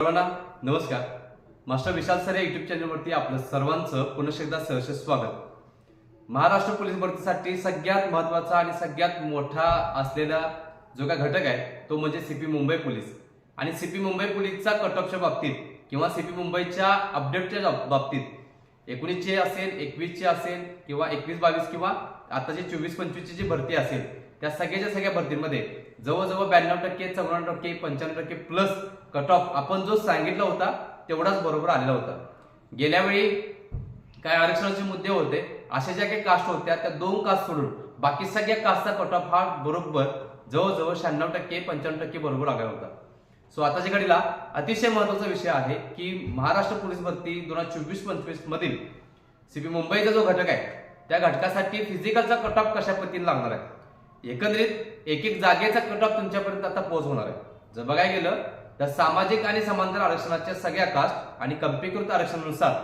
सर्वांना नमस्कार. मास्टर विशाल सर या युट्यूब चॅनलवरती आपलं सर्वांचं पुन्हा एकदा सहर्ष स्वागत. महाराष्ट्र पोलीस भरतीसाठी सगळ्यात महत्त्वाचा आणि सगळ्यात मोठा असलेला जो काय घटक आहे तो म्हणजे सीपी मुंबई पोलीस. आणि सीपी मुंबई पोलीसचा कट ऑफच्या बाबतीत किंवा सीपी मुंबईच्या अपडेटच्या बाबतीत 19चे असेल, 21चे असेल किंवा 21-22 किंवा आताची 24-25ची जी भरती असेल त्या सगळ्या भरतींमध्ये जवळजवळ 92%, 94%, 95% प्लस कट ऑफ आपण जो सांगितला होता तेवढाच बरोबर आलेला होता. गेल्या वेळी काय आरक्षणाचे मुद्दे होते, अशा ज्या काही कास्ट होत्या त्या 2 कास्ट सोडून बाकी सगळ्या कास्टचा कट ऑफ हा बरोबर जवळजवळ 96%, 95% बरोबर आला होता. सो आताच्या घडीला अतिशय महत्वाचा विषय आहे की महाराष्ट्र पोलीस भरती 2024-25 मधील सीपी मुंबईचा जो घटक आहे त्या घटकासाठी फिजिकलचा कट ऑफ कशा पद्धतीने लागणार आहे. एकंदरीत एक जागेचा कट ऑफ तुमच्यापर्यंत आता पोहोचवणार आहे. जर बघायला गेलं तर सामाजिक आणि समांतर आरक्षणाच्या सगळ्या कास्ट आणि कम्पीकृत आरक्षणानुसार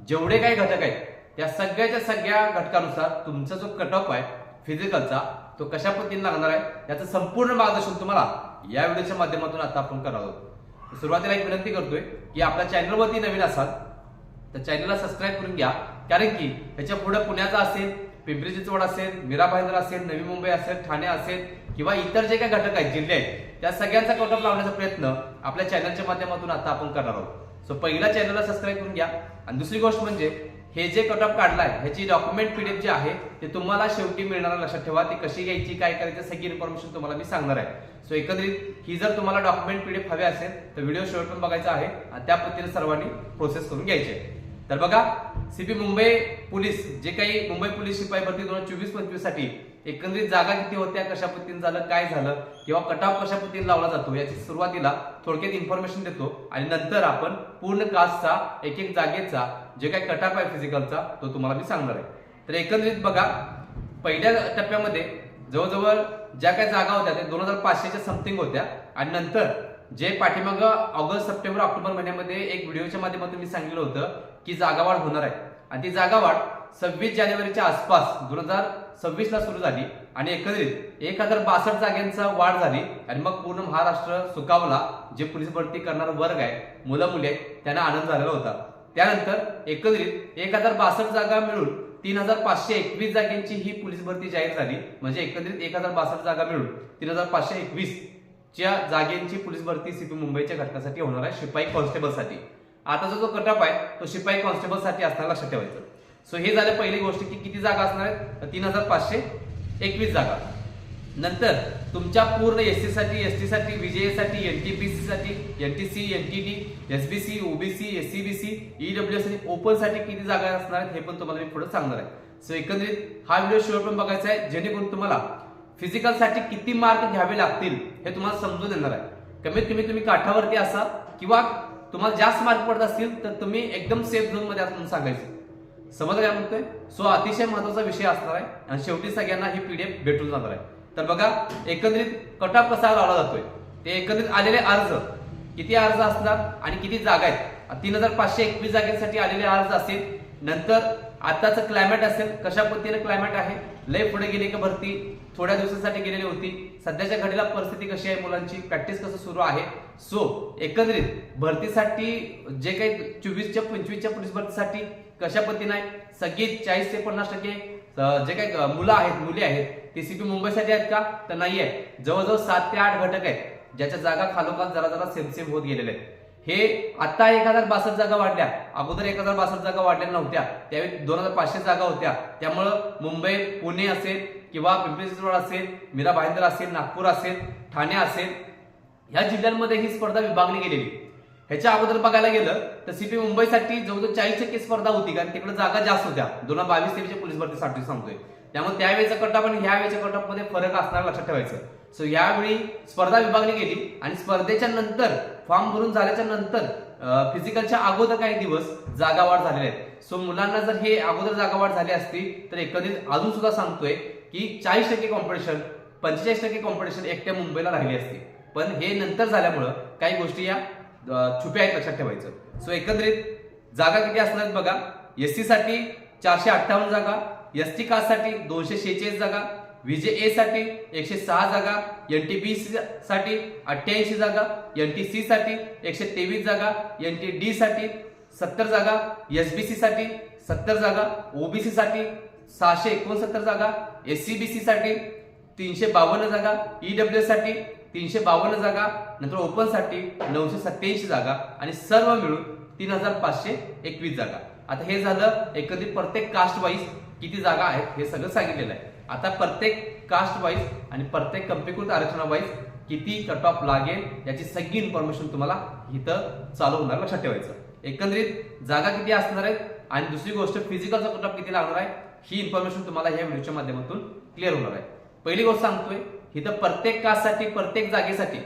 जेवढे काही घटक आहेत त्या सगळ्या घटकानुसार तुमचा जो कट ऑफ आहे फिजिकलचा तो कशा पद्धतीने लागणार आहे याचं संपूर्ण मार्गदर्शन तुम्हाला या व्हिडिओच्या माध्यमातून आता आपण करणार आहोत. सुरुवातीला एक विनंती करतोय की आपल्या चॅनलवरती नवीन असाल तर चॅनलला सबस्क्राईब करून घ्या, कारण की याच्या पुढे पुण्याचा असेल, पिंपरी चिंचवड असेल, मीरा भाईंदर असेल, नवी मुंबई असेल, ठाणे असेल किंवा इतर जे काही घटक आहेत जिल्हे आहेत त्या सगळ्यांचा कट ऑफ लावण्याचा प्रयत्न आपल्या चॅनलच्या माध्यमातून आता आपण करणार आहोत. सो पहिला चॅनलला सबस्क्राईब करून घ्या. आणि दुसरी गोष्ट म्हणजे हे जे कट ऑफ काढलाय ह्याची डॉक्युमेंट पीडीएफ जे आहे ते तुम्हाला शेवटी मिळणार. लक्षात ठेवा ती कशी घ्यायची, काय करायचं सगळी इन्फॉर्मेशन तुम्हाला मी सांगणार आहे. सो एकंदरीत ही जर तुम्हाला डॉक्युमेंट पीडीएफ हवे असेल तर व्हिडिओ शेवटपर्यंत बघायचा आहे आणि त्या पद्धतीने सर्वांनी प्रोसेस करून घ्यायचे. तर बघा, सीपी मुंबई पोलीस जे काही मुंबई पोलीस शिपाई भरती 2024-25 साठी एकंदरीत जागा किती होत्या, कशा पद्धतीने झालं, काय झालं किंवा कट ऑफ कशा पद्धतीने लावला जातो याची सुरुवातीला थोडक्यात इन्फॉर्मेशन देतो आणि नंतर आपण पूर्ण कास्टचा एक जागेचा जे काही कट ऑफ आहे फिजिकलचा तो तुम्हाला मी सांगणार आहे. तर एकंदरीत बघा, पहिल्या टप्प्यामध्ये जवळजवळ ज्या काही जागा होत्या त्या 2500च्या समथिंग होत्या आणि नंतर जे पाठीमाग ऑगस्ट, सप्टेंबर, ऑक्टोबर महिन्यामध्ये एक व्हिडिओच्या माध्यमातून मी सांगितलं होतं की जागावाढ होणार आहे आणि ती जागावाढ 26 जानेवारीच्या आसपास 2026 ला सुरू झाली आणि एकंदरीत 1062 जागांचा वाढ झाली आणि मग पूर्ण महाराष्ट्र सुखावला. जे पोलीस भरती करणारा वर्ग आहे, मुलं मुली आहेत, त्यांना आनंद झालेला होता. त्यानंतर एकंदरीत 1062 जागा मिळून 3521 जागांची ही पोलीस भरती जाहीर झाली. म्हणजे एकंदरीत 1062 जागा मिळून 3521 च्या जागेंची पोलीस भरती सीपी मुंबईच्या घटकासाठी होणार आहे, शिपाई कॉन्स्टेबलसाठी. आताचा जो कट ऑफ आहे तो शिपाई कॉन्स्टेबलसाठी असणार, लक्षात ठेवायचं. सो हे झालं पहिली गोष्ट की किती जागा असणार आहेत, 3521 जागा. नंतर तुमच्या पूर्ण एससी साठी, एसटी साठी, विजेए साठी, एनटीपीसी साठी, NTC, NTD, SBC, OBC, SCBC, EWS आणि ओपन साठी किती जागा असणार आहेत हे पण तुम्हाला मी पुढे सांगणार आहे. सो एकंदरीत हा व्हिडिओ शेवट पण बघायचा आहे जेणेकरून तुम्हाला फिजिकल साठी किती मार्क घ्यावे लागतील हे तुम्हाला समजून येणार आहे. कमीत कमी तुम्ही काठावरती असा किंवा तुम्हाला जास्त मार्क पडत असतील तर तुम्ही एकदम सेफ झोन मध्ये म्हणून सांगायचं. समजलं काय म्हणतोय? सो अतिशय महत्वाचा विषय असणार आहे आणि शेवटी सगळ्यांना ही पीडीएफ भेटून जाणार आहे. तर बघा, एकंदरीत कट ऑफ कसा लावला जातोय ते एकंदरीत आलेले अर्ज किती अर्ज असणार आणि किती जागा आहेत. 3521 जागेसाठी आलेले अर्ज असेल. नंतर आताचं क्लायमेट असेल, कशा पद्धतीने क्लायमेट आहे, लय पुढे गेली का भरती, थोड्या दिवसासाठी गेलेली होती, सध्याच्या घडीला परिस्थिती कशी आहे, मुलांची प्रॅक्टिस कसं सुरू आहे. सो एकंदरीत भरतीसाठी जे काही 24-25च्या पोलीस भरतीसाठी कशा पद्धतीने आहे, सगळी 40 ते 50% जे काही मुलं आहेत, मुली आहेत ते सीपी मुंबईसाठी आहेत का, तर नाही आहे. जवळजवळ 7 ते 8 घटक आहेत ज्याच्या जागा खालोखाल जरा सेम होत गेलेल्या आहेत. हे आता 1062 जागा वाढल्या, अगोदर 1062 जागा वाढल्या नव्हत्या, त्यावेळी 2500 जागा होत्या. त्यामुळं मुंबई, पुणे असेल किंवा पिंपरी चिंचवड असेल, मीरा भाईंदर असेल, नागपूर असेल, ठाणे असेल, ह्या जिल्ह्यांमध्ये ही स्पर्धा विभागली गेलेली. ह्याच्या अगोदर बघायला गेलं तर सीपी मुंबईसाठी जवळजवळ 40% स्पर्धा होती, कारण तिकडे जागा जास्त होत्या 2022-23च्या पोलीस भरतीसाठी सांगतोय. त्यामुळे त्यावेळेचा कट ऑफ आणि ह्यावेळेच्या कट ऑफ मध्ये फरक असणार, लक्षात ठेवायचं. सो यावेळी स्पर्धा विभागली गेली आणि स्पर्धेच्या नंतर फॉर्म भरून झाल्याच्या नंतर फिजिकलच्या अगोदर काही दिवस जागा वाढ झालेल्या आहेत. सो मुलांना जर हे अगोदर जागा वाढ झाली असती तर एकंदरीत अजून सुद्धा सांगतोय की 40% कॉम्पिटिशन, 45% कॉम्पिटिशन एकट्या मुंबईला राहिली असती. पण हे नंतर झाल्यामुळं काही गोष्टी या छुप्या आहेत, लक्षात ठेवायचं. सो एकंदरीत जागा किती असणार बघा, एससी साठी 458 जागा, एसटी कास्ट साठी 246 जागा, VJA साठी 106 जागा, NTB साठी 88 जागा, NTC साठी 123 जागा, NTD साठी 70 जागा, SBC साठी 70 जागा, OBC साठी 669 जागा, SCBC साठी 352 जागा, EWS साठी 352 जागा, नंतर ओपन साठी 987 जागा आणि सर्व मिळून 3521 जागा. आता हे झालं एकंदरीत प्रत्येक कास्ट वाईज किती जागा आहेत हे सगळं सांगितलेलं आहे. आता प्रत्येक कास्ट वाईज आणि प्रत्येक कम्पिकृत आरक्षणावाईज किती कट ऑफ लागेल याची सगळी इन्फॉर्मेशन तुम्हाला इथं चालू होणार, लक्षात ठेवायचं. एकंदरीत जागा किती असणार आहेत आणि दुसरी गोष्ट फिजिकलचा कट ऑफ किती लागणार आहे ही इन्फॉर्मेशन तुम्हाला या व्हिडिओच्या माध्यमातून क्लिअर होणार आहे. पहिली गोष्ट सांगतोय, इथं प्रत्येक कास्टसाठी प्रत्येक जागेसाठी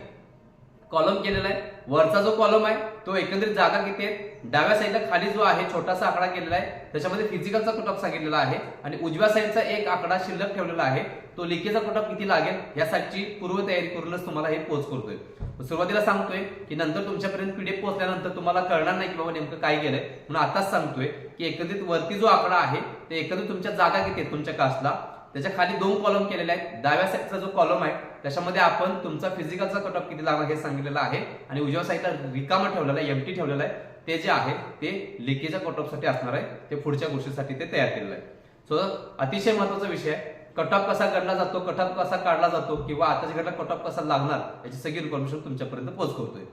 कॉलम केलेला आहे. वरचा जो कॉलम आहे तो एकंदरीत जागा किती आहेत, डाव्या साईडला खाली जो आहे छोटासा आकडा केलेला आहे त्याच्यामध्ये फिजिकलचा कट ऑफ सांगितलेला आहे आणि उजव्या साईडचा एक आकडा शिल्लक ठेवलेला आहे तो लिकेचा कट ऑफ किती लागेल यासाठी पूर्वतयारी करूनच तुम्हाला हे पोच करतोय. सुरुवातीला सांगतोय की नंतर तुमच्यापर्यंत पीडीएफ पोहोचल्यानंतर तुम्हाला कळणार नाही की बाबा नेमकं काय गेलंय, म्हणून आताच सांगतोय की एकंदरीत वरती जो आकडा आहे ते एकंदरीत तुमच्या जागा किती आहेत तुमच्या कास्टला त्याच्या खाली 2 कॉलम केलेले आहेत. डाव्या साईडचा जो कॉलम आहे त्याच्यामध्ये आपण तुमचा फिजिकलचा कट ऑफ किती लागणार हे सांगितलेलं आहे आणि उजव्या साईडला रिकामा ठेवलेला आहे, एम्प्टी ठेवलेला आहे, ते जे आहे ते लिकेजच्या कट ऑफ साठी असणार आहे, ते पुढच्या गोष्टीसाठी ते तयार केलेलं आहे. सो अतिशय महत्वाचा विषय आहे, कट ऑफ कसा काढला जातो, कट ऑफ कसा काढला जातो किंवा आताच्या घडला कट ऑफ कसा लागणार याची सगळी इन्फॉर्मेशन तुमच्यापर्यंत पोहोच करतोय.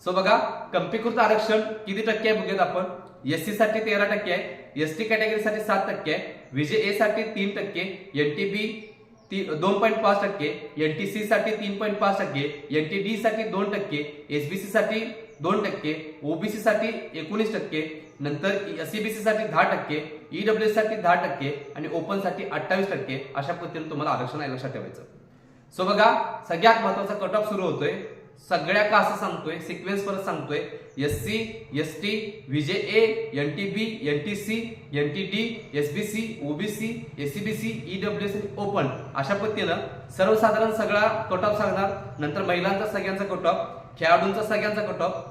सो बघा, कम्पिकृत आरक्षण किती टक्के आहे बघूयात आपण. SC साठी 13% आहे, ST कॅटेगरीसाठी 7% आहे, VJA साठी 3%, NTB 2.5%, NTC साठी 3.5%, NTD साठी 2%, SBC साठी 2%, OBC साठी 19%, नंतर SCBC साठी 10%, EWS साठी 10% आणि ओपन साठी 28%. अशा पद्धतीने तुम्हाला आरक्षण आहे, लक्षात ठेवायचं. सो बघा, सगळ्यात महत्वाचा कट ऑफ सुरू होतोय सगळ्या कास्ट सांगतोय, सिक्वेन्स परत सांगतोय. SC, ST, VJA, NTB, NTC, NTD, SBC, OBC, SCBC, EWS आणि ओपन अशा पद्धतीनं सर्वसाधारण सगळा कट ऑफ सांगणार. नंतर महिलांचा सगळ्यांचा कट ऑफ, खेळाडूंचा सगळ्यांचा कट ऑफ,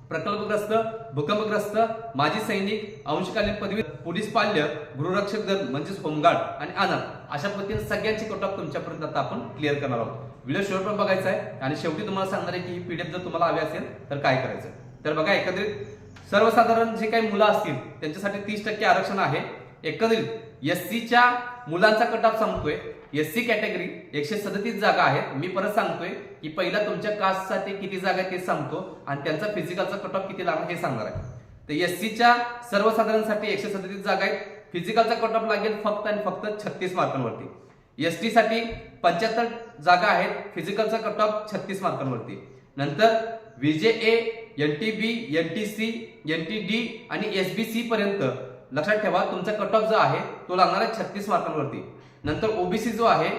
प्रकल्पग्रस्त, भूकंपग्रस्त, माजी सैनिक, अंशकालीन पदवी, पोलीस पाल्य, गृहरक्षक दल म्हणजेच होमगार्ड आणि अनाथ अशा पद्धतीने सगळ्यांची कट ऑफ तुमच्यापर्यंत आता आपण क्लिअर करणार आहोत. व्हिडिओ शेवटपर्यंत बघायचा आहे आणि शेवटी तुम्हाला सांगणार आहे की ही पीडीएफ जर तुम्हाला हवी असेल तर काय करायचं. तर बघा, एकंदरीत सर्वसाधारण जे काही मुलं असतील त्यांच्यासाठी 30% आरक्षण आहे. एकंदरीत SCच्या मुलांचा कट ऑफ सांगतोय, SC कॅटेगरी 137 जागा आहेत. मी परत सांगतोय की पहिला तुमच्या कास्टसाठी किती जागा आहेत ते सांगतो आणि त्यांचा फिजिकलचा कट ऑफ किती लागणार हे सांगणार आहे. तर SCच्या सर्वसाधारणसाठी 137 जागा आहेत. फिजिकलचा कट ऑफ लागेल फक्त आणि फक्त 36 मार्कांवरती. ST साठी 75 जागा आहेत, फिजिकलचा कट ऑफ 36 मार्कांवरती. नंतर VJA, NTB, NTC, NTD आणि SBC पर्यंत लक्षात ठेवा तुमचा कट ऑफ जो आहे तो लागणार आहे 36 मार्कांवरती. नंतर OBC जो आहे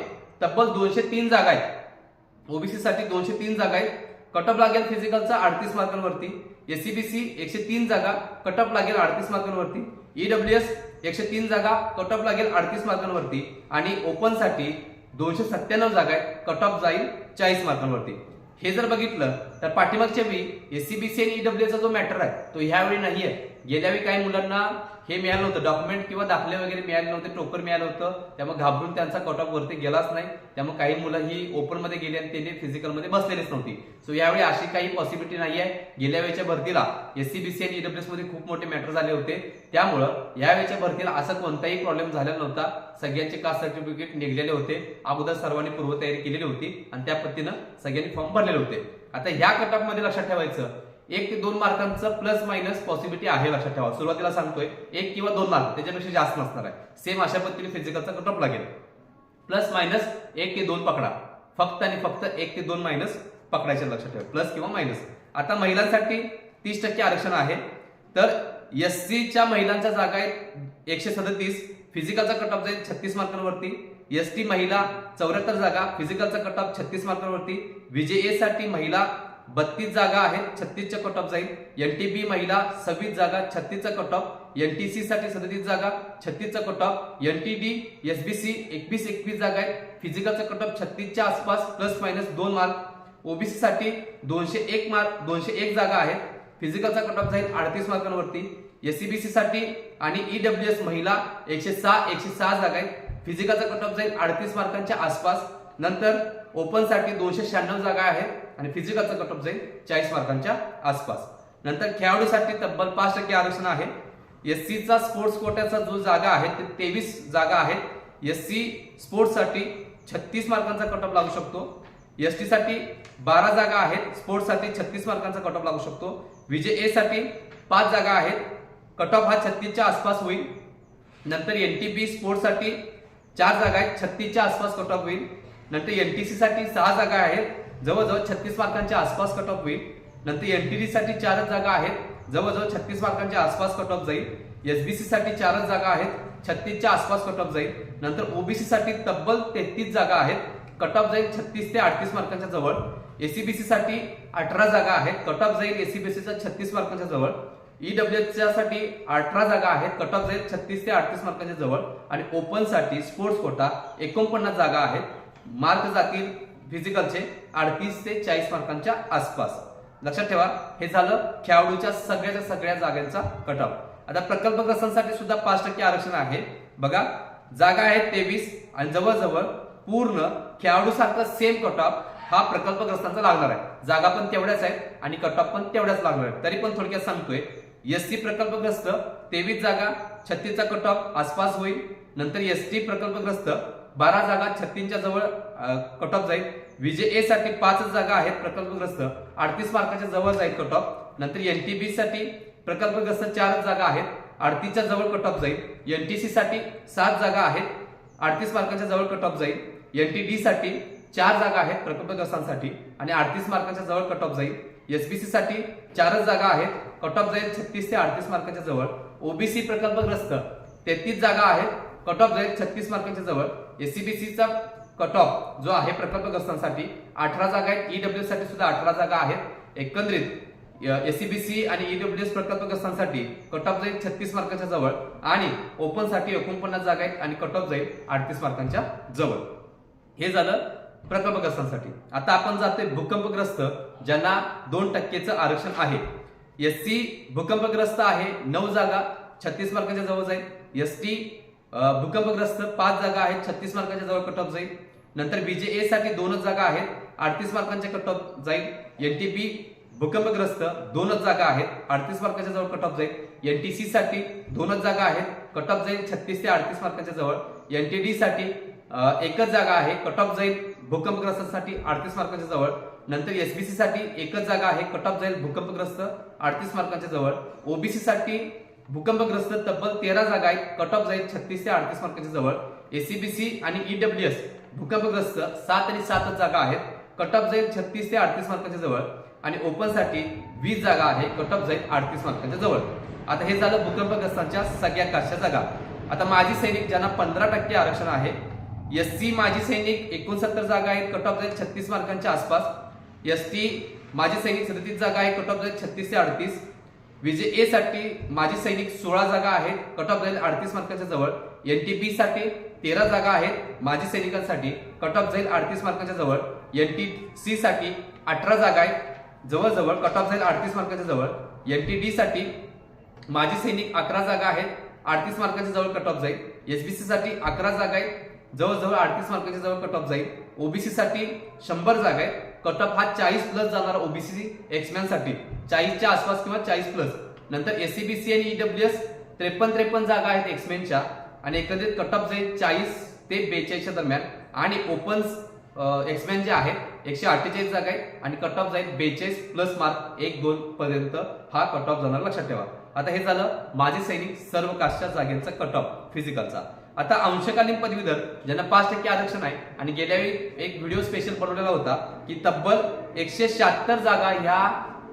तब्बल 203 जागा आहेत. OBC साठी 203 जागा आहेत, कट ऑफ लागेल फिजिकलचा 38 मार्कांवरती. SCBC 103 जागा, कट ऑफ लागेल 38 मार्कांवरती. EWS 103 जागा, कट ऑफ लागेल 38 मार्कांवरती आणि ओपन साठी 297 जागा आहेत, कट ऑफ जाईल 40 मार्कांवरती. हे जर बघितलं तर पाठीमागच्या वेळी SCBC आणि EWS चा जो मॅटर आहे तो ह्यावेळी नाहीये. गेल्या वेळी काही मुलांना हे मिळालं नव्हतं, डॉक्युमेंट किंवा दाखले वगैरे मिळाले नव्हते, टोकर मिळालं होतं, त्यामुळे घाबरून त्यांचा कट ऑफ वरती गेलाच नाही. त्यामुळे काही मुलं ही ओपन मध्ये गेली आणि त्यांनी फिजिकल मध्ये बसलेलीच नव्हती. सो यावेळी अशी काही पॉसिबिलिटी नाहीये. गेल्या वेळेच्या भरतीला SCBC आणि EWS मध्ये खूप मोठे मॅटर झाले होते, त्यामुळं यावेळेच्या भरतीला असा कोणताही प्रॉब्लेम झालेला नव्हता. सगळ्यांचे कास्ट सर्टिफिकेट निघलेले होते, अगोदर सर्वांनी पूर्वतयारी केलेली होती आणि त्या पद्धतीनं सगळ्यांनी फॉर्म भरलेले होते. आता ह्या कट ऑफ मध्ये लक्षात ठेवायचं 1 ते 2 मार्कांचं प्लस मायनस पॉसिबिलिटी आहे, लक्षात ठेवा. सुरुवातीला सांगतोय 1 किंवा 2 मार्क, त्याच्यापेक्षा जास्त नसणार आहे. सेम अशा पद्धतीने फिजिकलचा कट ऑफ लागेल. प्लस मायनस 1 ते 2 पकडा, फक्त आणि फक्त 1 ते 2 मायनस पकडायचे, लक्षात ठेवा, प्लस किंवा मायनस. आता महिलांसाठी 30% आरक्षण आहे. तर SCच्या महिलांच्या जागा आहेत 137, फिजिकलचा कट ऑफ जाईल 36 मार्कांवरती. ST महिला 74 जागा, फिजिकलचा कट ऑफ 36 मार्कांवरती. VJA साठी महिला 32 जागा आहेत, 36 चा कट ऑफ जाईल. NTB महिला 26 जागा, 36 चा कट ऑफ. NTC साठी 37 जागा, 36 चा कट ऑफ. NTD, SBC 21 जागा आहेत, फिजिकलचा कट ऑफ 36 च्या आसपास, प्लस मायनस 2 मार्क. OBC साठी 201 जागा आहेत, फिजिकलचा कट ऑफ जाईल 38 मार्कांवरती. SCBC साठी आणि EWS महिला 106 जागा आहेत, फिजिकलचा कट ऑफ जाईल 38 मार्कांच्या आसपास. नंतर ओपन साठी 296 जागा आहेत आणि फिजिकलचा कट ऑफ जाईल 40 मार्कांच्या आसपास. नंतर खेळाडूसाठी तब्बल 5% आरक्षण आहे. एससीचा स्पोर्ट्स कोट्याचा जो जागा आहे ते 23 जागा आहेत. एससी स्पोर्ट्स साठी 36 मार्कांचा कट ऑफ लागू शकतो. एसटी साठी 12 जागा आहेत. स्पोर्ट्स साठी 36 मार्कांचा कट ऑफ लागू शकतो. विजय साठी 5 जागा आहेत. कट ऑफ हा 36च्या आसपास होईल. नंतर एनटीबी स्पोर्ट्स साठी 4 जागा आहेत. 36च्या आसपास कट ऑफ होईल. नंतर एनटीसी साठी 6 जागा आहेत. जवळजवळ 36 मार्कांच्या आसपास कट ऑफ होईल. नंतर एनटीडी साठी 4 जागा आहेत. जवळजवळ 36 मार्कांच्या आसपास कट ऑफ जाईल. एसबीसी साठी 4 जागा आहेत. 36च्या आसपास कट ऑफ जाईल. नंतर ओबीसी साठी तब्बल 33 जागा आहेत. कट ऑफ जाईल 36 ते 38 मार्कांच्या जवळ. एसीबीसी साठी 18 जागा आहेत. कट ऑफ जाईल एसीबीसीचा 36 मार्कांच्या जवळ. ईडब्ल्यूएस साठी 18 जागा आहेत. कट ऑफ जाईल 36 ते 38 मार्कांच्या जवळ. आणि ओपन साठी स्पोर्ट्स कोटा 49 जागा आहेत. मार्क जातील फिजिकलचे 38 ते 40 मार्कांच्या आसपास. लक्षात ठेवा, हे झालं खेळाडूच्या सगळ्या जागांचा कट ऑफ. आता प्रकल्पग्रस्तांसाठी सुद्धा 5% आरक्षण आहे. बघा, जागा आहेत 23 आणि जवळजवळ पूर्ण खेळाडू सारखा सेम कट ऑफ हा प्रकल्पग्रस्तांचा लागणार आहे. जागा पण तेवढ्याच आहेत आणि कट ऑफ पण तेवढ्याच लागणार आहेत. तरी पण थोडक्यात सांगतोय, एससी प्रकल्पग्रस्त 23 जागा 36चा कट ऑफ आसपास होईल. नंतर एसटी प्रकल्पग्रस्त 12 जागा 36च्या जवळ कट ऑफ जाईल. विजय साठी 5 जागा आहेत. प्रकल्पग्रस्त 38 मार्काच्या जवळ जाईल कट ऑफ. नंतर एनटीबी साठी प्रकल्पग्रस्त 4 जागा आहेत. 38च्या जवळ कट ऑफ जाईल. एनटीसी साठी 7 जागा आहेत. 38 मार्काच्या जवळ कट ऑफ जाईल. एनटीडी साठी 4 जागा आहेत प्रकल्पग्रस्तांसाठी आणि 38 मार्काच्या जवळ कट ऑफ जाईल. एसबीसी साठी 4 जागा आहेत. कट ऑफ जाईल 36 ते 38 मार्काच्या जवळ. ओबीसी प्रकल्पग्रस्त 33 जागा आहेत. कट ऑफ जाईल 36 मार्काच्या जवळ. एसीबीसीचा कट ऑफ जो आहे प्रकल्पग्रस्तांसाठी 18 जागा आहेत. ईडब्ल्यू साठी सुद्धा 18 जागा आहेत. एकंदरीत एसीबीसी आणि ईडब्ल्यूएस प्रकल्पग्रस्तांसाठी कट ऑफ जाईल 36 मार्काच्या जवळ आणि ओपन साठी 49 जागा आहेत आणि कट ऑफ जाईल 38 मार्कांच्या जवळ. हे झालं प्रकल्पग्रस्तांसाठी. आता आपण जातोय भूकंपग्रस्त ज्यांना 2%चं आरक्षण आहे. एससी भूकंपग्रस्त आहे 9 जागा 36 मार्काच्या जवळ जाईल. एसटी भूकंपग्रस्त 5 जागा आहेत. 36 मार्काच्या जवळ कट ऑफ जाईल. नंतर बीजे साठी 2 जागा आहेत. 38 मार्कांच्या कट ऑफ जाईल. एनटीपी भूकंपग्रस्त 2 जागा आहेत. 38 मार्काच्या जवळ कट ऑफ जाईल. एनटीसी साठी 2 जागा आहेत. कट ऑफ जाईल 36 ते 38 मार्काच्या जवळ. एनटीडी साठी 1 जागा आहे. कट ऑफ जाईल भूकंपग्रस्तांसाठी 38 मार्काच्या जवळ. नंतर एसबीसी साठी 1 जागा आहे. कट ऑफ जाईल भूकंपग्रस्त 38 मार्काच्या जवळ. ओबीसी साठी भूकंपग्रस्त तब्बल 13 जागा आहेत. कट ऑफ जाईल 36 ते 38 मार्काच्या जवळ. एसीबीसी आणि ईडब्ल्यूएस भूकंपग्रस्त 7 आणि 7 जागा आहेत. कट ऑफ जाईल 36 ते 38 मार्काच्या जवळ आणि ओपन साठी 20 जागा आहे. कट ऑफ जाईल 38 मार्काच्या जवळ. आता हे झालं भूकंपग्रस्तांच्या सगळ्या काशा जागा. आता माजी सैनिक ज्यांना 15% आरक्षण आहे. एससी माजी सैनिक 69 जागा आहेत. कट ऑफ जाईल 36 मार्कांच्या आसपास. एसटी माजी सैनिक 37 जागा आहे. कट ऑफ जाईल 36 ते 38. विजय साठी माजी सैनिक 16 जागा आहेत. कट ऑफ जाईल 38 मार्काच्या जवळ. एनटीबी साठी 13 जागा आहेत माजी सैनिकांसाठी. कट ऑफ जाईल 38 मार्काच्या जवळ. एनटीसी साठी 18 जागा आहेत. जवळजवळ कट ऑफ जाईल 38 मार्काच्या जवळ. एनटीडी साठी माजी सैनिक 11 जागा आहेत. 38 मार्काच्या जवळ कट ऑफ जाईल. एसबीसी साठी 11 जागा आहेत. जवळजवळ 38 मार्काच्या जवळ कट ऑफ जाईल. ओबीसी साठी 100 जागा आहेत. कट ऑफ हा 40 प्लस जाणार. ओबीसी एक्समॅन साठी 40च्या आसपास किंवा 40 प्लस. नंतर एससीबीसी आणि ईडब्ल्यूएस 53 जागा आहेत एक्समॅनच्या आणि एकंदरीत कट ऑफ जाईल 40 ते 42च्या दरम्यान. आणि ओपन एक्समॅन जे आहेत 148 जागा आहेत आणि कट ऑफ जाईल 42 प्लस मार्क 1-2 पर्यंत हा कट ऑफ जाणार. लक्षात ठेवा. आता हे झालं माजी सैनिक सर्व कास्टच्या जागेचा कट ऑफ फिजिकलचा. आता अंशकालीन पदवीधर ज्यांना 5% आरक्षण आहे आणि गेल्या वेळी एक व्हिडिओ स्पेशल बनवलेला होता की तब्बल 176 जागा ह्या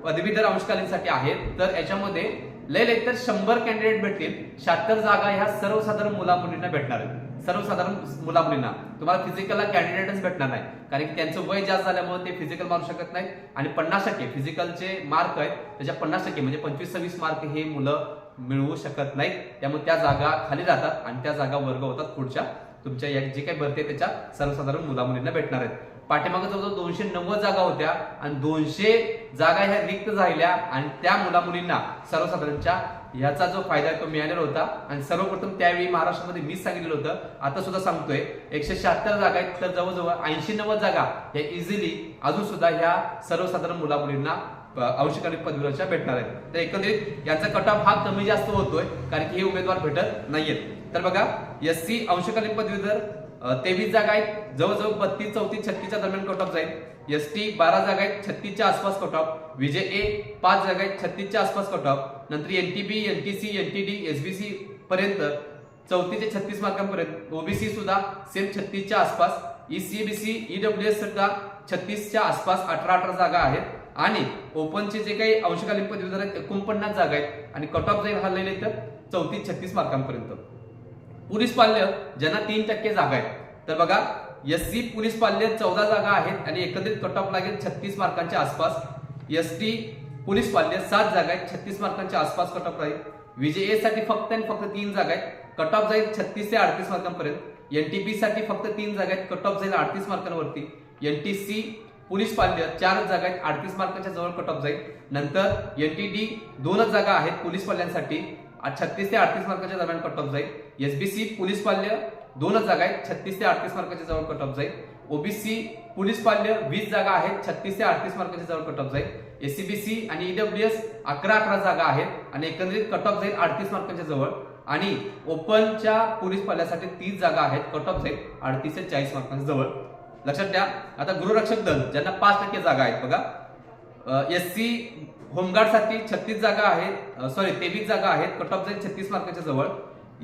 पदवीधर अंशकालीनसाठी आहेत. तर याच्यामध्ये लय तर 100 कॅन्डिडेट भेटतील. 76 जागा ह्या सर्वसाधारण मुला-मुलींना भेटणार आहेत. सर्वसाधारण मुला-मुलींना. तुम्हाला फिजिकलला कॅन्डिडेटच भेटणार नाही कारण की त्यांचं वय जास्त झाल्यामुळे ते फिजिकल मारू शकत नाहीत. आणि 50% फिजिकलचे मार्क आहेत त्याच्या 50% म्हणजे 25-26 मार्क हे मुलं मिळवू शकत नाहीत. त्यामुळे त्या जागा खाली जातात आणि त्या जागा वर्ग होतात पुढच्या तुमच्या जे काही भरती त्याच्या सर्वसाधारण मुला-मुलींना भेटणार आहेत. पाठीमागे जवळजवळ 290 जागा होत्या आणि 200 जागा ह्या रिक्त झालेल्या आणि त्या मुला मुलींना सर्वसाधारणच्या याचा जो फायदा आहे तो मिळालेला होता। आणि सर्वप्रथम त्यावेळी महाराष्ट्रामध्ये मीच सांगितलेलं होतं, आता सुद्धा सांगतोय 176 जागा आहेत, तर जवळजवळ 80-90 जागा ह्या इझिली अजून सुद्धा ह्या सर्वसाधारण मुला मुलींना अंशकालीन पदवीधरच्या भेटणार आहेत। तर एकंदरीत याचा कट ऑफ हा कमी जास्त होतोय कारण की हे उमेदवार भेटत नाहीयेत। तर बघा एससी अंशकालीन पदवीधर 23 जागा आहेत, जवळजवळ 32, 34, 36 दरम्यान कट ऑफ जाईल। एसटी 12 जागा आहेत, 36च्या आसपास कट ऑफ। विजेए 5 जागा आहेत, 36च्या आसपास कट ऑफ। नंतर एनटीबी, एनटीसी, एनटीडी, एसबीसी पर्यंत 34 ते 36 मार्कांपर्यंत। ओबीसी सुद्धा सेम 36च्या आसपास। ईसीबीसी, ईडब्ल्यूएस सुद्धा 36च्या आसपास 18 जागा आहेत। आणि ओपनचे जे काही अंशकालीन पदवीधर आहेत 49 जागा आहेत आणि कट ऑफ जाईल हल्लेले तर 34-36 मार्कांपर्यंत। पोलीस पाल्य ज्यांना 3% जागा आहेत, तर बघा एससी पोलीस पाल्य 14 जागा आहेत आणि एकत्रित कट ऑफ लागेल 36 मार्कांच्या आसपास। एसटी पोलीस पाल्य 7 जागा आहेत, 36 मार्कांच्या आसपास कट ऑफ राहील। विजेए साठी फक्त आणि फक्त 3 जागा आहेत, कट ऑफ जाईल 36 ते 38 मार्कांपर्यंत। एनटीबी साठी फक्त 3 जागा आहेत, कट ऑफ जाईल 38 मार्कांवरती। एनटीसी पोलीस पाल्य 4 जागा आहेत, 38 मार्कांच्या जवळ कट ऑफ जाईल। नंतर एनटीडी 2 जागा आहेत पोलीस पाल्यांसाठी, 36 ते 38 मार्कांच्या दरम्यान कट ऑफ जाईल। एसबीसी पोलीस पाल्य 2 जागा आहेत, 36 ते 38 मार्कांच्या जवळ कट ऑफ जाईल। ओबीसी पोलीस पाल्य 20 जागा आहेत, 36 ते 38 मार्कांच्या जवळ कट ऑफ जाईल। एसीबीसी आणि ईडब्ल्यूएस 11 जागा आहेत आणि एकंदरीत कट ऑफ जाईल 38 मार्कांच्या जवळ। आणि ओपनच्या पोलीस पाल्यासाठी 30 जागा आहेत, कट ऑफ जाईल 38 ते 40 मार्कांच्या जवळ। लक्षात ठेवा। आता गृहरक्षक दल ज्यांना 5% जागा आहेत, बघा एससी होमगार्ड साठी 36 जागा आहेत, 23 जागा आहेत, कट ऑफ जाईल 36 मार्कांच्या जवळ।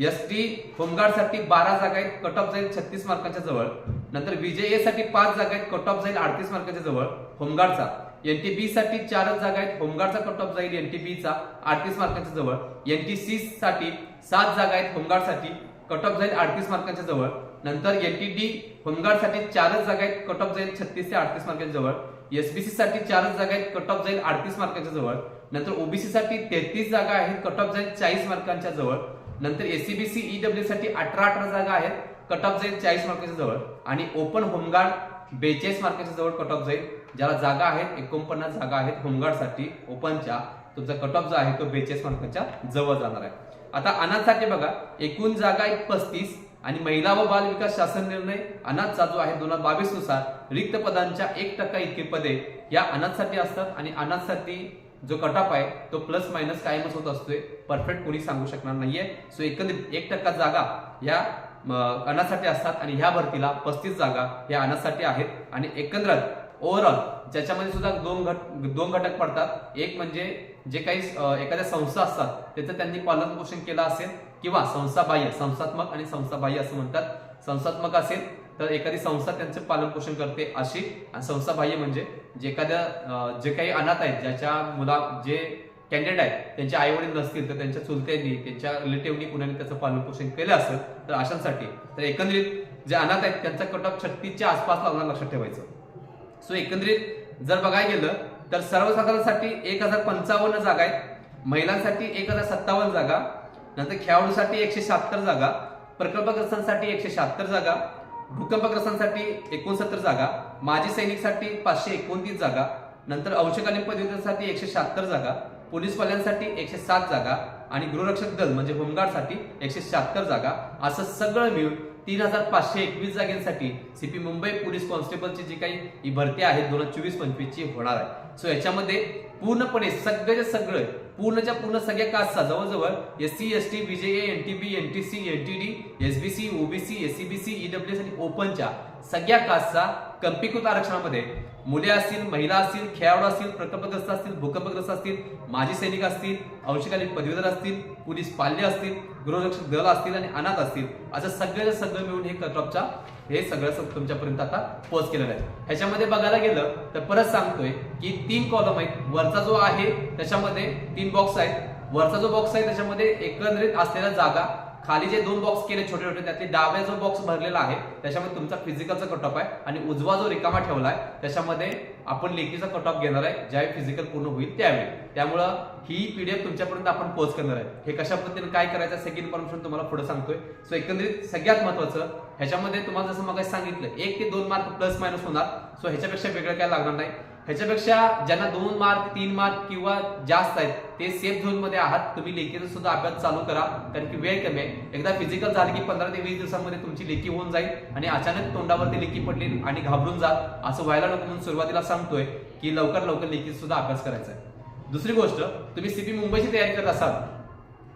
एसटी होमगार्ड साठी 12 जागा आहेत, कट ऑफ जाईल 36 मार्कांच्या जवळ। नंतर विजेए साठी 5 जागा आहेत, कट ऑफ जाईल 38 मार्कांच्या जवळ होमगार्डचा। एनटीबी साठी 4 जागा आहेत, होमगार्डचा कट ऑफ जाईल एनटीबीचा 38 मार्कांच्या जवळ। एनटीसी साठी 7 जागा आहेत, होमगार्डसाठी कट ऑफ जाईल 38 मार्कांच्या जवळ। नंतर एनटीडी होमगार्ड साठी 4 जागा आहेत, कट ऑफ जाईल 36 ते 38 मार्कांच्या जवळ। एसबीसी साठी 4 जागा आहेत, कट ऑफ जाईल 38 मार्कांच्या जवळ। नंतर ओबीसी साठी 33 जागा आहेत, कट ऑफ जाईल 40 मार्कांच्या जवळ। नंतर एसीबीसी ईडब्ल्यू साठी 18 जागा आहेत, कट ऑफ जाईल 40 मार्कांच्या जवळ। आणि ओपन होमगार्ड 42 मार्कांच्या जवळ कट ऑफ जाईल। ज्याला जागा आहेत 49 जागा आहेत होमगार्ड साठी ओपनच्या, तुमचा कट ऑफ जो आहे तो 42 मार्कांच्या जवळ जाणार आहे। आता अनाथसाठी बघा एकूण जागा आहेत 35 आणि महिला व बाल विकास शासन निर्णय अनाथचा जो आहे 2022 नुसार रिक्त पदांच्या 1% इतकी पदे या अनाथसाठी असतात। आणि अनाथसाठी जो कट ऑफ आहे तो प्लस मायनस कायमच होत असतोय, परफेक्ट कोणी सांगू शकणार नाहीये। सो एकंदरीत 1% जागा या अनाथसाठी असतात आणि ह्या भरतीला 35 जागा या अनाथसाठी आहेत। आणि एकंदरीत ओव्हरऑल ज्याच्यामध्ये सुद्धा दोन घटक पडतात, एक म्हणजे जे काही एखाद्या संस्था असतात त्याचं त्यांनी पालन पोषण केलं असेल किंवा संस्थाबाह्य, संस्थात्मक आणि संस्थाबाह्य असं म्हणतात। संस्थात्मक असेल तर एखादी संस्था त्यांचं पालन पोषण करते अशी, आणि संस्थाबाह्य म्हणजे जे एखाद्या जे काही अनाथ आहेत ज्याच्या मुला जे कॅन्डिडेट आहेत त्यांचे आई वडील नसतील तर त्यांच्या चुलत्यांनी त्यांच्या रिलेटिव्हनी कुणाने त्याचं पालन पोषण केलं असेल तर अशांसाठी। तर एकंदरीत जे अनाथ आहेत त्यांचा कट ऑफ 36च्या आसपास लागणार, लक्षात ठेवायचं। सो एकंदरीत जर बघायला गेलं तर सर्वसाधारणसाठी 1055 जागा आहेत, महिलांसाठी 1057 जागा, नंतर खेळाडूसाठी 176 जागा, प्रकल्पग्रस्तांसाठी 176 जागा, भूकंपग्रस्तांसाठी 69 जागा, माजी सैनिकसाठी 529 जागा, नंतर अंशकालीन पदवीधरसाठी 176 जागा, पोलीस पाल्यांसाठी 107 जागा आणि गृहरक्षक दल म्हणजे होमगार्डसाठी 176 जागा, असं सगळं मिळून 3521 जागांसाठी सीपी मुंबई पोलीस कॉन्स्टेबलची जी काही ही भरती आहे 2024-25 ची होणार आहे। सो याच्यामध्ये पूर्णपणे सगळं पूर्णच्या पूर्ण सगळ्या कास्टचा जवळजवळ SC, ST, VJA, NTB, NTC, NTD, SBC, OBC, SEBC, EWS आणि ओपनच्या सगळ्या कास्टचा कम्पिकृत आरक्षणामध्ये मुले असतील, महिला असतील, खेळाडू असतील, प्रकल्पग्रस्त असतील, भूकंपग्रस्त असतील, माजी सैनिक असतील, अंशकालीन पदवीधर असतील, पोलीस पाल्य असतील, गृहरक्षक दल असतील आणि अनाथ असतील, असं सगळं मिळून हे कट ऑफचा हे सगळं तुमच्यापर्यंत आता पोस्ट केलेलं आहे। ह्याच्यामध्ये बघायला गेलं तर परत सांगतोय की 3 कॉलम आहेत, वरचा जो आहे त्याच्यामध्ये 3 बॉक्स आहेत, वरचा जो बॉक्स आहे त्याच्यामध्ये एकंदरीत असलेल्या जागा खाली जे 2 बॉक्स केले छोटे छोटे, त्यातले डाव्या जो बॉक्स भरलेला आहे त्याच्यामध्ये तुमचा फिजिकलचा कट ऑफ आहे आणि उजवा जो रिकामा ठेवलाय त्याच्यामध्ये आपण लेखीचा कट ऑफ घेणार आहे ज्यावेळी फिजिकल पूर्ण होईल त्यावेळी. त्यामुळं ही पीडीएफ तुमच्यापर्यंत आपण पोस्ट करणार आहे. हे कशा पद्धतीने काय करायचं सगळी इन्फॉर्मेशन तुम्हाला पुढे सांगतोय. सो एकंदरीत सगळ्यात महत्वाचं ह्याच्यामध्ये तुम्हाला जसं मग सांगितलं 1 ते 2 मार्क प्लस मायनस होणार. सो ह्याच्यापेक्षा वेगळं काय लागणार नाही. ह्याच्यापेक्षा ज्यांना 2 मार्क 3 मार्क किंवा जास्त आहेत ते सेफ झोन मध्ये आहात. तुम्ही लेखीचा सुद्धा अभ्यास चालू करा कारण की वेळ कमी आहे. एकदा फिजिकल झालं की 15 ते 20 दिवसांमध्ये तुमची लेखी होऊन जाईल आणि अचानक तोंडावरती लेखी पडली आणि घाबरून जाल असं व्हायला नको म्हणून सुरुवातीला सांगतोय की लवकर लवकर लेखीचा सुद्धा अभ्यास करायचा आहे. दुसरी गोष्ट, तुम्ही सीपी मुंबईची तयारी करत असाल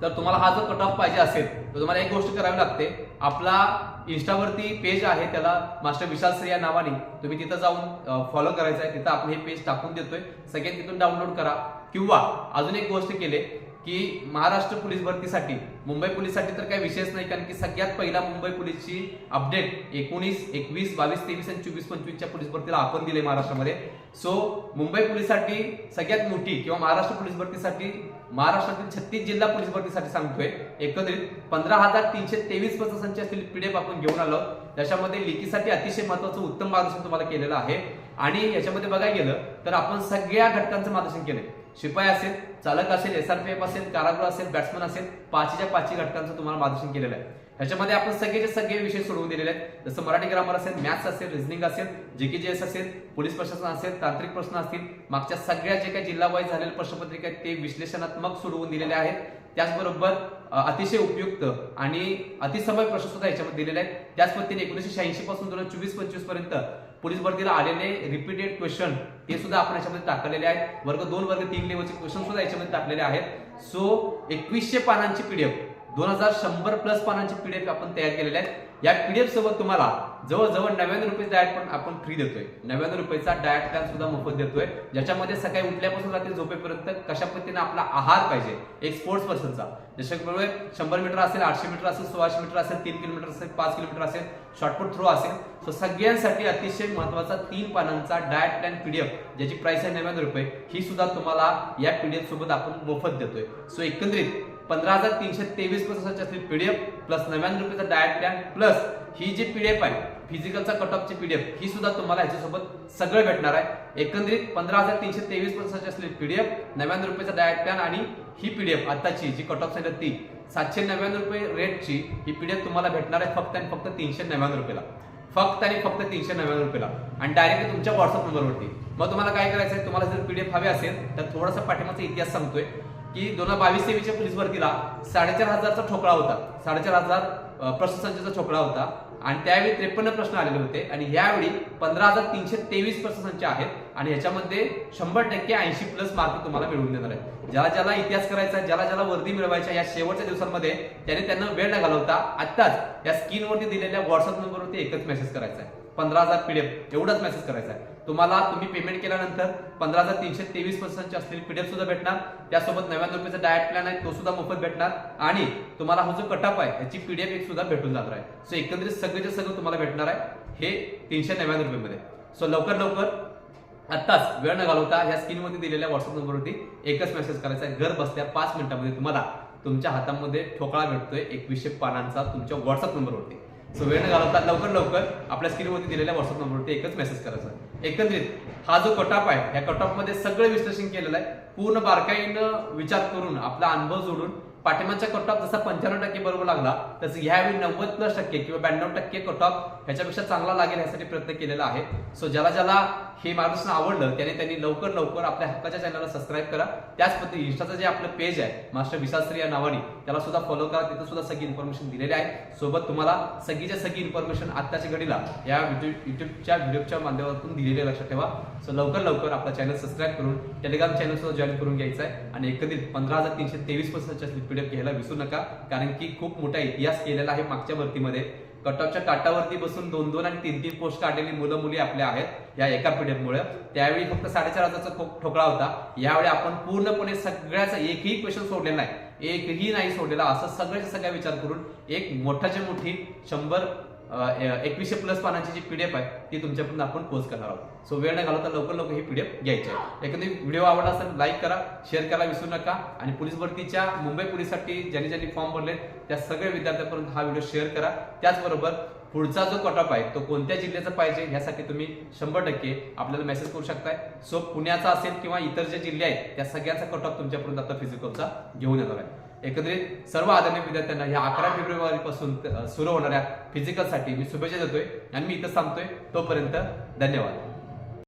तर तुम्हाला हा जो कट ऑफ पाहिजे असेल तर तुम्हाला एक गोष्ट करावी लागते. आपला इंस्टावरती पेज आहे त्याला मास्टर विशाल सर या नावाने, तुम्ही तिथं जाऊन फॉलो करायचं आहे. तिथं आपण हे पेज टाकून देतोय, सगळ्यांनी तिथून डाउनलोड करा. किंवा अजून एक गोष्ट केले की महाराष्ट्र पोलीस भरतीसाठी, मुंबई पोलीससाठी तर काही विषयच नाही कारण की सगळ्यात पहिला मुंबई पोलीसची अपडेट 19, 21, 22, 23 आणि 24, 25च्या पोलीस भरतीला आपण दिले महाराष्ट्रामध्ये. सो मुंबई पोलीससाठी सगळ्यात मोठी किंवा महाराष्ट्र पोलीस भरतीसाठी, महाराष्ट्रातील 36 जिल्हा पोलीस भरतीसाठी सांगतोय एकंदरीत 15,323 पदसंख्या असलेली पीडीएफ आपण घेऊन आलो. त्याच्यामध्ये लेखीसाठी अतिशय महत्वाचं उत्तम मार्गदर्शन तुम्हाला केलेलं आहे. आणि याच्यामध्ये बघायला गेलं तर आपण सगळ्या घटकांचं मार्गदर्शन केलंय. शिपाई असेल, चालक असेल, एसआरपीएफ असेल, कारागृह असेल, बॅट्समन असेल, 5च्या 5 घटकांचं तुम्हाला मार्गदर्शन केलेलं आहे. ह्याच्यामध्ये आपण सगळेचे सगळे विषय सोडवून दिलेले आहेत. जसं मराठी ग्रामर असेल, मॅथ्स असेल, रिझनिंग असेल, जीकेजीएस असेल, पोलीस प्रशासन असेल, तांत्रिक प्रश्न असतील, मागच्या सगळ्या जे काही जिल्हा वाईज झालेले प्रश्नपत्रिका आहेत ते विश्लेषणात्मक सोडवून दिलेले आहेत. त्याचबरोबर अतिशय उपयुक्त आणि अतिसमय प्रश्न सुद्धा याच्यामध्ये दिलेले आहेत. त्याच पद्धतीने 1986 पासून 2024-25 पर्यंत पोलीस भरतीला आलेले रिपीटेड क्वेश्चन ते सुद्धा आपण याच्यामध्ये टाकलेले आहेत. वर्ग 2, वर्ग 3 लेवलचे क्वेश्चन सुद्धा याच्यामध्ये टाकलेले आहेत. सो 2100 पानांची पीडीएफ, 2100 प्लस पानांची पीडीएफ आपण तयार केलेल्या आहेत. या पीडीएफ सोबत तुम्हाला जवळजवळ 99 रुपये डाएट पण आपण फ्री देतोय. 99 रुपयाचा डाएट प्लॅन सुद्धा मोफत देतोय, ज्याच्यामध्ये सकाळी उठल्यापासून रात्री झोपेपर्यंत कशा पद्धतीने आपला आहार पाहिजे एक स्पोर्ट्स पर्सनचा, जशाप्रमाणे 100 मीटर असेल, 800 मीटर असेल, 1600 मीटर असेल, 3 किलोमीटर असेल, 5 किलोमीटर असेल, शॉर्टपुट थ्रो असेल. सो सगळ्यांसाठी अतिशय महत्वाचा 3 पानांचा डाएट प्लॅन पीडीएफ ज्याची प्राइस आहे 99 रुपये, ही सुद्धा तुम्हाला या पीडीएफ सोबत आपण मोफत देतोय. सो एकंदरीत 15,323 पदसंख्या असलेली पीडीएफ प्लस 99 रुपयाचा डाएट प्लॅन प्लस ही जी पीडीएफ आहे फिजिकलचा कट ऑफची पीडीएफ ही सुद्धा तुम्हाला याच्यासोबत सगळं भेटणार आहे. एकंदरीत 15,323 पदसंख्या असलेली पीडीएफ, 99 रुपयाचा डाएट प्लॅन आणि ही पीडीएफ आताची जी कट ऑफ सांगितलं ती 799 रुपये रेटची ही पीडीएफ तुम्हाला भेटणार आहे फक्त आणि फक्त 399 रुपयाला. फक्त आणि फक्त 399 रुपयाला आणि डायरेक्टली तुमच्या व्हॉट्सअप नंबरवरती. मग तुम्हाला काय करायचं आहे, तुम्हाला जर पीडीएफ हवे असेल तर थोडासा पाठीमागचा इतिहास सांगतोय की 2022-23च्या पोलीस भरतीला 4,500चा ठोकळा होता, 4,500 प्रश्नसंचाचा ठोकळा होता आणि त्यावेळी 53 प्रश्न आलेले होते आणि यावेळी 15,323 प्रश्नसंख्या आहेत आणि ह्याच्यामध्ये 100% 80 प्लस मार्क तुम्हाला मिळवून देणार आहे. ज्याला ज्याला इतिहास करायचा, ज्याला ज्याला वर्दी मिळवायच्या या शेवटच्या दिवसांमध्ये त्यांना वेळ न घालवता आत्ताच या स्क्रीनवरती दिलेल्या व्हॉट्सअप नंबरवरती एकच मेसेज करायचा आहे. 15,000 पीडीएफ एवढाच मेसेज करायचा आहे तुम्हाला. तुम्ही पेमेंट केल्यानंतर 15,323 पदसंख्या असलेली पीडीएफ सुद्धा भेटणार, त्यासोबत 99 रुपयाचा डाएट प्लॅन आहे तो सुद्धा मोफत भेटणार आणि तुम्हाला हा जो कटअप आहे याची पीडीएफ एक सुद्धा भेटून जाणार आहे. सो एकंदरीत सगळेचे सगळं तुम्हाला भेटणार आहे हे 399 रुपयामध्ये. सो लवकर लवकर आत्ताच वेळ न घालवता या स्क्रीनमध्ये दिलेल्या व्हॉट्सअप नंबरवरती एकच मेसेज करायचा आहे. घर बसल्या 5 मिनिटांमध्ये तुम्हाला तुमच्या हातामध्ये ठोकळा भेटतोय 2100 पानांचा तुमच्या व्हॉट्सअप नंबरवरती. सो वेळ न घालवता लवकर लवकर आपल्या स्क्रीनवरती दिलेल्या व्हॉट्सअप नंबरवरती एकच मेसेज करायचा. एकंदरीत हा जो कटऑफ आहे ह्या कटऑफ मध्ये सगळं विश्लेषण केलेलं आहे, पूर्ण बारकाईनं विचार करून आपला अनुभव जोडून. पाठिंबाचा कटऑफ जसा 95% बरोबर लागला तसं ह्यावेळी 90% किंवा 92% कटऑफ ह्याच्यापेक्षा चांगला लागेल यासाठी प्रयत्न केलेला आहे. सो ज्याला ज्याला हे मार्गदर्शन आवडलं त्यांनी लवकर लवकर आपल्या हक्काच्या चॅनलला सबस्क्राईब करा. त्याच पद्धतीने इंस्टाचं जे आपलं पेज आहे मास्टर विशाल सर या नावाने त्याला सुद्धा फॉलो करा, तिथं सुद्धा सगळी इन्फॉर्मेशन दिलेली आहे. सोबत तुम्हाला सगळीच्या सगळी इन्फॉर्मेशन आत्ताच्या घडीला या युट्यूबच्या व्हिडिओच्या माध्यमातून दिलेली लक्षात ठेवा. सो लवकर लवकर आपला चॅनल सबस्क्राईब करून टेलिग्राम चॅनल सुद्धा जॉईन करून घ्यायचा आहे आणि एकंदरीत 15,323 पदसंख्या पीडीएफ घ्यायला विसरू नका कारण की खूप मोठा इतिहास केलेला आहे मागच्या भरतीमध्ये. कटऑफच्या काटावरती बसून 2-2 आणि 3-3 पोस्ट काढलेली मुलं मुली आपल्या आहेत या एका पीडीएफ मुळे. त्यावेळी फक्त 4,500चा ठोकळा होता, यावेळी आपण पूर्णपणे सगळ्याचा एकही क्वेश्चन सोडलेला नाही, एकही नाही सोडलेला, असं सगळ्याचा सगळा विचार करून एक मोठाच्या मोठी 100 2100+ पानांची जी PDF आहे ती तुमच्यापर्यंत आपण पोस्ट करणार आहोत. सो वेळ न घालवता लवकर ही PDF घ्यायची आहे. एखादी व्हिडिओ आवडला असेल लाईक करा, शेअर करायला विसरू नका आणि पोलीस भरतीच्या मुंबई पोलीससाठी ज्यांनी ज्यांनी फॉर्म भरले त्या सगळ्या विद्यार्थ्यांपर्यंत हा व्हिडिओ शेअर करा. त्याचबरोबर पुढचा जो कट ऑफ आहे तो कोणत्या जिल्ह्याचा पाहिजे यासाठी तुम्ही 100% आपल्याला मेसेज करू शकताय. सो पुण्याचा असेल किंवा इतर जे जिल्हे आहेत त्या सगळ्याचा कट ऑफ तुमच्यापर्यंत आता फिजिकलचा घेऊन येणार आहे. एकंदरीत सर्व आदरणीय विद्यार्थ्यांना ह्या 11 फेब्रुवारी पासून सुरू होणाऱ्या फिजिकलसाठी मी शुभेच्छा देतोय आणि मी इथं थांबतोय. तोपर्यंत धन्यवाद.